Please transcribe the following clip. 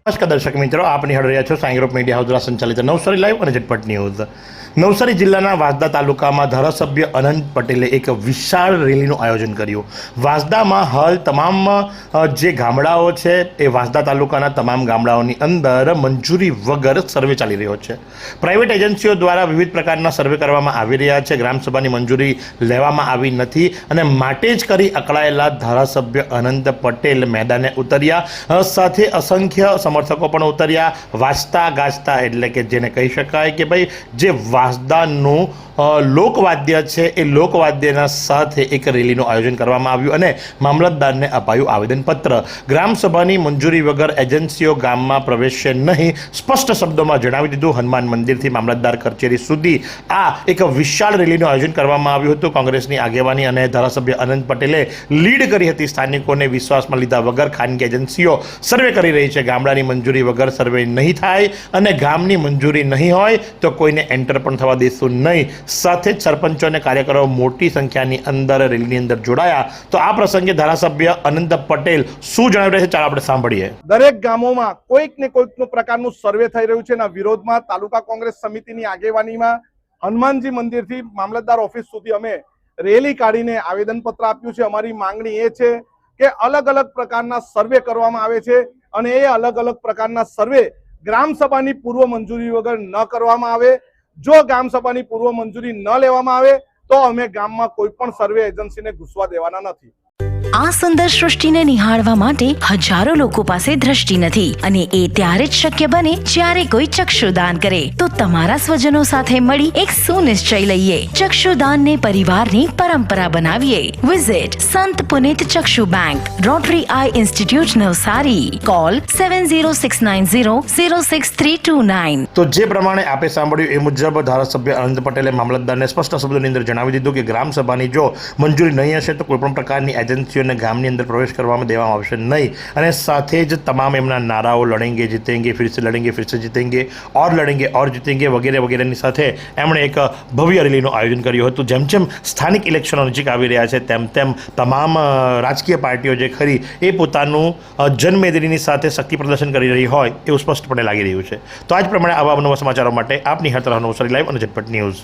નમસ્કાર દર્શક મિત્રો, આપ નિહાળી રહ્યા છો સાઈ ગ્રુપ મીડિયા હાઉસ દ્વારા સંચાલિત નવસારી લાઈવ અને ઝટપટ ન્યૂઝ। નવસારી જિલ્લાના વાંસદા તાલુકામાં ધારાસભ્ય અનંત પટેલે એક વિશાળ રેલીનું આયોજન કર્યું। વાંસદામાં હાલ તમામ જે ગામડાઓ છે એ વાંસદા તાલુકાના તમામ ગામડાઓની અંદર મંજૂરી વગર સર્વે ચાલી રહ્યો છે। પ્રાઇવેટ એજન્સીઓ દ્વારા વિવિધ પ્રકારના સર્વે કરવામાં આવી રહ્યા છે। ગ્રામસભાની મંજૂરી લેવામાં આવી નથી અને માટે જ કરી અકળાયેલા ધારાસભ્ય અનંત પટેલ મેદાને ઉતર્યા, સાથે અસંખ્ય સમર્થકો પણ ઉતર્યા। વાંચતા ગાજતા એટલે કે જેને કહી શકાય કે ભાઈ જે વાંસદાનું લોકવાદ્ય છે એ લોકવાદ્યના સાથે એક રેલીનું આયોજન કરવામાં આવ્યું અને મામલતદારને અપાયું આવેદનપત્ર। ગ્રામસભાની મંજૂરી વગર એજન્સીઓ ગામમાં પ્રવેશશે નહીં, સ્પષ્ટ શબ્દોમાં જણાવી દીધું। હનુમાન મંદિરથી મામલતદાર કચેરી સુધી આ એક વિશાળ રેલીનું આયોજન કરવામાં આવ્યું હતું। કોંગ્રેસની આગેવાની અને ધારાસભ્ય અનંત પટેલે લીડ કરી હતી। સ્થાનિકોને વિશ્વાસમાં લીધા વગર ખાનગી એજન્સીઓ સર્વે કરી રહી છે। ગામડાની મંજૂરી વગર સર્વે નહીં થાય અને ગામની મંજૂરી નહીં હોય તો કોઈને એન્ટર પણ થવા દેશું નહીં। સાથે જ સરપંચો અને કાર્યકરો મોટી સંખ્યાની અંદર રેલીની અંદર જોડાયા। તો આ પ્રસંગે ધારાસભ્ય અનંત પટેલ શું જણાવી રહ્યા છે, ચાલો આપણે સાંભળીએ। દરેક ગામોમાં કોઈક ને કોઈક પ્રકારનું સર્વે થઈ રહ્યું છે। એના વિરોધમાં તાલુકા કોંગ્રેસ સમિતિની આગેવાનીમાં હનુમાનજી મંદિરથી મામલતદાર ઓફિસ સુધી અમે રેલી કાઢીને આવેદનપત્ર આપ્યું છે। અમારી માંગણી એ છે કે અલગ અલગ પ્રકારના સર્વે કરવામાં આવે છે અને એ અલગ અલગ પ્રકારના સર્વે ગ્રામસભાની પૂર્વ મંજૂરી વગર ન કરવામાં આવે। જો ગ્રામસભાની પૂર્વ મંજૂરી ન લેવામાં આવે તો અમે ગામમાં કોઈ પણ સર્વે એજન્સીને ઘૂસવા દેવાના નથી। આ સુંદર સૃષ્ટિને નિહાળવા માટે હજારો લોકો પાસે દ્રષ્ટિ નથી અને એ ત્યારે જ શક્ય બને જ્યારે કોઈ ચક્ષુદાન કરે। તો તમારા સ્વજનો સાથે મળી એક સુનિશ્ચય લઈએ, ચક્ષુદાનને પરિવારની પરંપરા બનાવીએ। Visit Sant Punit Chakshu bank, Rotary eye institute Navsari. Call 7069006329। તો જે પ્રમાણે આપે સાંભળ્યું એ મુજબ ધારાસભ્ય અનંત પટેલે મામલતદારને સ્પષ્ટ શબ્દોની અંદર જણાવી દીધું કે ગ્રામસભાની જો મંજૂરી નહીં હશે તો કોઈપણ પ્રકારની એજન્સીઓને ગામની અંદર પ્રવેશ કરવામાં દેવામાં આવશે નહીં। અને સાથે જ તમામ એમના નારાઓ લડેંગે જીતેંગે, ફિર સે લડેંગે, ફિર સે જીતેંગે, ઓર લડેંગે ઓર જીતેંગે વગેરે વગેરેની સાથે એમણે એક ભવ્ય રેલીનું આયોજન કર્યું હતું। જેમ જેમ સ્થાનિક ઇલેક્શનો નજીક આવી રહ્યા છે તેમ તેમ તમામ રાજકીય પાર્ટીઓ જે ખરી એ પોતાનું જનમેદનીની સાથે શક્તિ પ્રદર્શન કરી રહી હોય એવું સ્પષ્ટપણે લાગી રહ્યું છે। તો આ જ પ્રમાણે આવા અવનવા સમાચારો માટે આપ નિહાળતા રહો નવસારી લાઈવ અને ઝટપટ ન્યૂઝ।